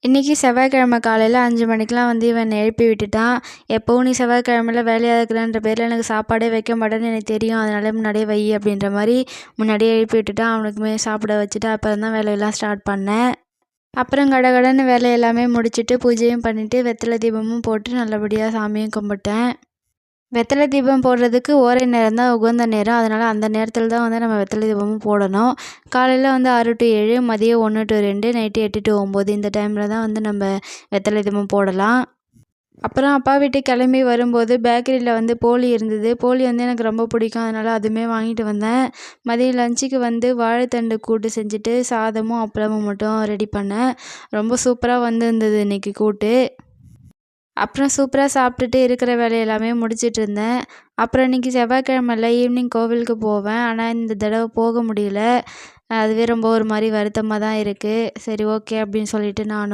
இன்றைக்கி செவ்வாய்க்கிழமை காலையில் 5 மணிக்கெலாம் வந்து இவன் எழுப்பி விட்டுட்டான். எப்போவும் நீ செவ்வாய்க்கிழமையில வேலையாக இருக்கிறன்ற பேரில் எனக்கு சாப்பாடே வைக்க மாட்டேன்னு எனக்கு தெரியும், அதனால முன்னாடியே வை அப்படின்ற மாதிரி முன்னாடியே எழுப்பி விட்டுட்டான். அவனுக்குமே சாப்பிட வச்சுட்டு அப்புறம் தான் வேலையெல்லாம் ஸ்டார்ட் பண்ணேன். அப்புறம் கடகடன்னு வேலை எல்லாமே முடிச்சுட்டு பூஜையும் பண்ணிவிட்டு வெத்தலை தீபமும் போட்டு நல்லபடியாக சாமியும் கும்பிட்டேன். வெத்தலை தீபம் போடுறதுக்கு ஓரை நேரம் தான் உகந்த நேரம். அதனால் அந்த நேரத்தில் தான் வந்து நம்ம வெத்தலை தீபமும் போடணும். காலையில் வந்து 6 to 7, மதியம் 1 to 2, நைட்டு 8 to 9 இந்த டைமில் தான் வந்து நம்ம வெத்தலை தீபம் போடலாம். அப்புறம் அப்பா வீட்டுக்கு கிளம்பி வரும்போது பேக்கரியில் வந்து போளி இருந்தது. போளி வந்து எனக்கு ரொம்ப பிடிக்கும், அதனால் அதுவுமே வாங்கிட்டு வந்தேன். மதியம் லஞ்சுக்கு வந்து வாழைத்தண்டு கூட்டு செஞ்சுட்டு சாதமும் அப்பளமும் மட்டும் ரெடி பண்ணேன். ரொம்ப சூப்பராக இருந்தது இன்றைக்கி கூட்டு. அப்புறம் சூப்பராக சாப்பிட்டுட்டு இருக்கிற வேலை எல்லாமே முடிச்சிட்டு இருந்தேன். அப்புறம் இன்றைக்கி செவ்வாய்க்கிழமைல ஈவினிங் கோவிலுக்கு போவேன். ஆனால் இந்த தடவை போக முடியல. அதுவே ரொம்ப ஒரு மாதிரி வருத்தமாக தான் இருக்குது. சரி ஓகே அப்படின்னு சொல்லிட்டு நானும்